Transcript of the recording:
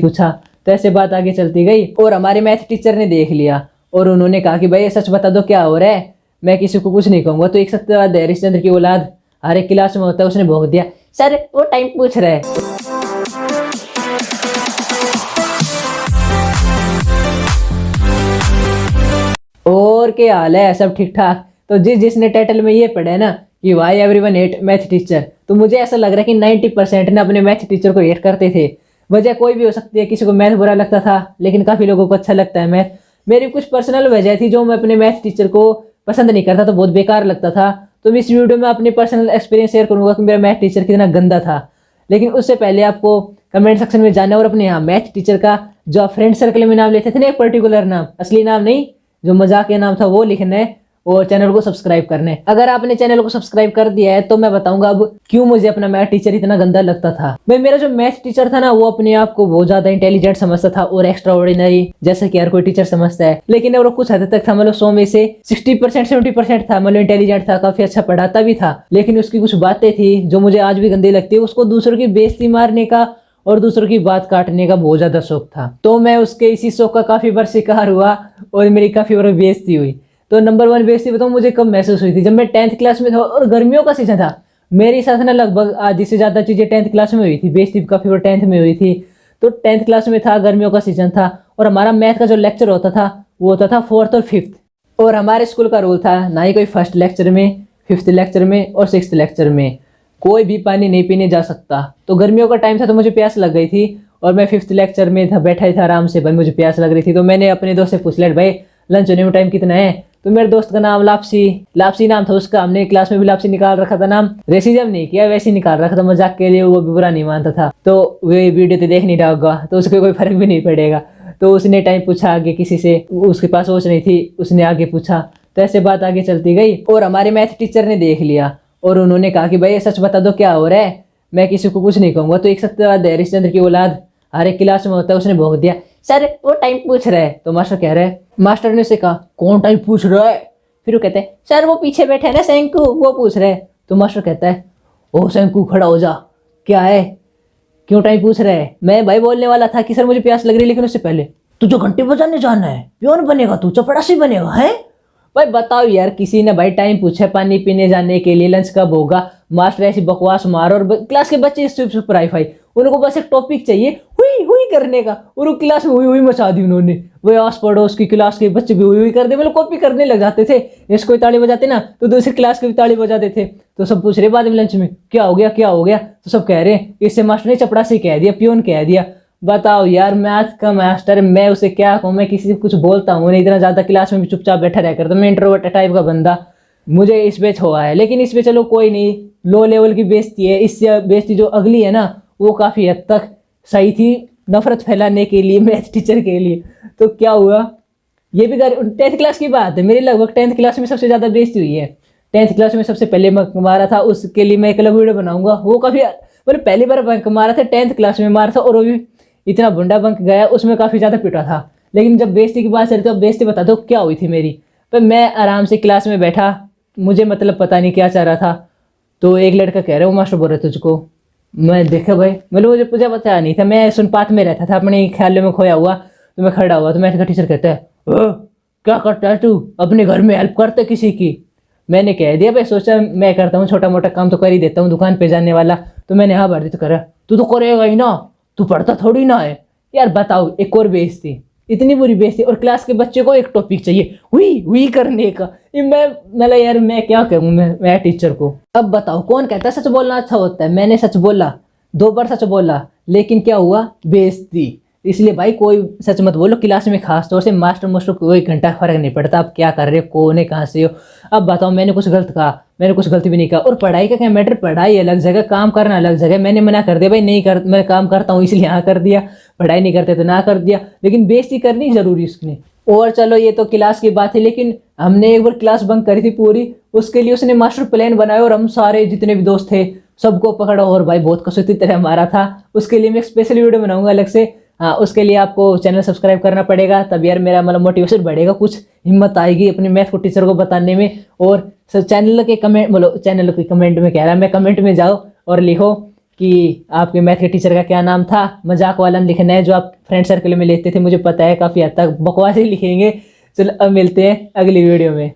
पूछा। तो ऐसे बात आगे चलती गई और हमारे मैथ टीचर ने देख लिया और उन्होंने कहा कि भाई सच बता दो क्या हो रहा है। मैं किसी को कुछ नहीं कहूंगा। तो एक सत्यवादी हरिश्चंद्र की औलाद हर एक क्लास में होता है, उसने भोंक दिया, सर वो टाइम पूछ रहा है। और क्या हाल है, सब ठीक ठाक। तो जिसने टाइटल में ये पढ़ा है ना कि why everyone hate math teacher, तो मुझे ऐसा लग रहा है कि 90% ने अपने मैथ टीचर को हेट करते थे। वजह कोई भी हो सकती है, किसी को मैथ बुरा लगता था लेकिन काफी लोगों को अच्छा लगता है मैथ। मेरी कुछ पर्सनल वजह थी जो मैं अपने मैथ टीचर को पसंद नहीं करता, तो बहुत बेकार लगता था। तो मैं इस वीडियो में अपने पर्सनल एक्सपीरियंस शेयर करूंगा कि मेरा मैथ टीचर कितना गंदा था। लेकिन उससे पहले आपको कमेंट सेक्शन में जाना और अपने यहाँ मैथ टीचर का जो आप फ्रेंड सर्कल में नाम लेते थे ना, एक पर्टिकुलर नाम, असली नाम नहीं, जो मजाकिया नाम था, वो लिखना है और चैनल को सब्सक्राइब करना है। अगर आपने चैनल को सब्सक्राइब कर दिया है तो मैं बताऊंगा अब क्यों मुझे अपना मैथ टीचर इतना गंदा लगता था। मेरा जो मैथ टीचर था ना, वो अपने आप को बहुत ज्यादा इंटेलिजेंट समझता था और एक्स्ट्रा ऑर्डिनरी, जैसे कि हर कोई टीचर समझता है। लेकिन वो कुछ हद तक था, मतलब 100 में से 60% 70% था, मतलब इंटेलिजेंट था, काफी अच्छा पढ़ाता भी था। लेकिन उसकी कुछ बातें थी जो मुझे आज भी गंदी लगती है। उसको दूसरों की बेइज्जती मारने का और दूसरों की बात काटने का बहुत ज्यादा शौक था। तो मैं उसके इसी शौक का काफी बार शिकार हुआ और मेरी काफी बार बेइज्जती हुई। तो नंबर 1 बेइज्जती बताऊं मुझे कब महसूस हुई थी, जब मैं 10th क्लास में था और गर्मियों का सीजन था। मेरे साथ ना लगभग आधी से ज्यादा चीजें 10th क्लास में हुई थी, बेइज्जती काफी बार 10th में हुई थी। तो 10th क्लास में था, गर्मियों का सीजन था और हमारा मैथ का जो लेक्चर होता था वो होता था 4th और 5th। और हमारे स्कूल का रूल था ना ही कोई फर्स्ट लेक्चर में, 5th लेक्चर में और 6th लेक्चर में कोई भी पानी नहीं पीने जा सकता। तो गर्मियों का टाइम था तो मुझे प्यास लग गई थी और मैं 5th लेक्चर में था, बैठा ही था आराम से। भाई मुझे प्यास लग रही थी तो मैंने अपने दोस्त से पूछ लिया, भाई लंच होने में टाइम कितना है। तो मेरे दोस्त का नाम लापसी नाम था उसका। हमने क्लास में भी लापसी निकाल रखा था नाम, रेसिज्म नहीं किया, वैसे ही निकाल रखा था मजाक के लिए, वो भी बुरा नहीं मानता था। तो वे वीडियो तो देख नहीं रहा होगा तो उसको कोई फर्क भी नहीं पड़ेगा। तो उसने टाइम पूछा आगे किसी से, उसके पास वॉच नहीं थी, उसने आगे पूछा। तो ऐसे बात आगे चलती गई और हमारे मैथ टीचर ने देख लिया और उन्होंने कहा कि भाई सच बता दो क्या हो रहा है। मैं किसी को कुछ नहीं कहूंगा। तो एक सत्यवादी हरिश्चंद्र की औलाद हर एक क्लास में होता है, उसने भोंक दिया, सर वो टाइम पूछ रहा है। तो मास्टर कह रहा है, मास्टर ने उसे कहा कौन टाइम पूछ रहा है। फिर वो कहते हैं, सर वो पीछे बैठे है ना शंकु, वो पूछ रहे हैं। तो मास्टर कहता है, ओ शंकु खड़ा हो जा, क्या है, क्यों टाइम पूछ रहे है। मैं भाई बोलने वाला था कि सर मुझे प्यास लग रही है, लेकिन उससे पहले तुझे घंटे बजाने जाना है, प्योन बनेगा तू, चपड़ासी बनेगा है। भाई बताओ यार, किसी ने भाई टाइम पूछा पानी पीने जाने के लिए, लंच कब होगा, मास्टर ऐसी बकवास मार और क्लास के बच्चे सुपर हाई, उनको बस एक टॉपिक चाहिए हुई हुई करने का, और वो क्लास में हुई हुई मचा दी उन्होंने। वो आस पड़ोस की क्लास के बच्चे भी हुई हुई कर दे, मतलब कॉपी करने लग जाते थे। इसको भी ताली बजाते ना तो दूसरी क्लास के भी ताली बजाते थे। तो सब पूछ रहे बाद में लंच में क्या हो गया क्या हो गया। तो सब कह रहे हैं इससे मास्टर ने चपड़ासी कह दिया, प्योन कह दिया। बताओ यार, मैथ का मास्टर, मैं उसे क्या कहूँ, मैं किसी से कुछ बोलता हूँ नहीं, इतना ज्यादा क्लास में भी चुपचाप बैठा रह कर। तो मैं इंट्रोवर्ट टाइप का बंदा, मुझे इस पे हुआ है। लेकिन इस पे चलो कोई नहीं, लो लेवल की बेइज्जती है। इससे बेइज्जती जो अगली है ना, वो काफी हद तक सही थी, नफरत फैलाने के लिए मैथ टीचर के लिए। तो क्या हुआ, ये भी 10th क्लास की बात है, मेरी लगभग 10th क्लास में सबसे ज्यादा बेइज्जती हुई है। 10th क्लास में सबसे पहले बंक मारा था, उसके लिए मैं एक अलग वीडियो बनाऊंगा। वो काफी मतलब पहली बार बंक मारा था, 10th क्लास में मारा था, और वो भी इतना बुंडा बंक गया, उसमें काफी ज्यादा पिटा था। लेकिन जब बेइज्जती की बात चली तो अब बेइज्जती बता दो क्या हुई थी मेरी। पर मैं आराम से क्लास में बैठा, मुझे मतलब पता नहीं क्या चाह रहा था। तो एक लड़का कह रहा है, वो मास्टर बोल रहे तुझको। मैं देखा भाई, मतलब मुझे पता नहीं था, मैं सुनपात में रहता था, अपने ख्यालों में खोया हुआ। तो मैं खड़ा हुआ तो मैथ का टीचर कहता है, क्या करता है तू, अपने घर में हेल्प करते किसी की। मैंने कह दिया भाई, सोचा मैं करता हूँ, छोटा मोटा काम तो कर ही देता हूँ, दुकान पे जाने वाला। तो मैंने हाँ भर दी। तो करा, तू तो करेगा ही ना, तू पढ़ता थोड़ी ना है। यार बताओ, एक और बेइज्जती, इतनी बुरी बेइज्जती, और क्लास के बच्चे को एक टॉपिक चाहिए हुई हुई करने का। मैं मतलब यार मैं क्या कहूँ मैं टीचर को। अब बताओ कौन कहता है सच बोलना अच्छा होता है। मैंने सच बोला, 2 बार सच बोला, लेकिन क्या हुआ, बेइज्जती। इसलिए भाई कोई सच मत बोलो क्लास में, खास तौर से मास्टर को 1 घंटा फर्क नहीं पड़ता आप क्या कर रहे हो, कौन है, कहाँ से हो। अब बताओ, मैंने कुछ गलत कहा, मैंने कुछ गलती भी नहीं कहा। और पढ़ाई का क्या मैटर, पढ़ाई अलग जगह, काम करना अलग जगह। मैंने मना कर दिया भाई, नहीं कर, मैं काम करता हूँ इसलिए हाँ कर दिया, पढ़ाई नहीं करते तो ना कर दिया। लेकिन बेइज्जती करनी जरूरी उसने। और चलो ये तो क्लास की बात है, लेकिन हमने एक बार क्लास बंक करी थी पूरी, उसके लिए उसने मास्टर प्लान बनाया और हम सारे जितने भी दोस्त थे सबको पकड़ा, और भाई बहुत कसूती तरह मारा था। उसके लिए मैं एक स्पेशल वीडियो बनाऊंगा अलग से। हाँ, उसके लिए आपको चैनल सब्सक्राइब करना पड़ेगा, तब यार मेरा मतलब मोटिवेशन बढ़ेगा, कुछ हिम्मत आएगी अपने मैथ को टीचर को बताने में। और चैनल के कमेंट, बोलो चैनल के कमेंट में कह रहा है, मैं कमेंट में जाओ और लिखो कि आपके मैथ के टीचर का क्या नाम था। मजाक वाला लिखना है जो आप फ्रेंड सर्कल में लेते थे, मुझे पता है काफ़ी हद तक बकवास ही लिखेंगे। चलो अब मिलते हैं अगली वीडियो में।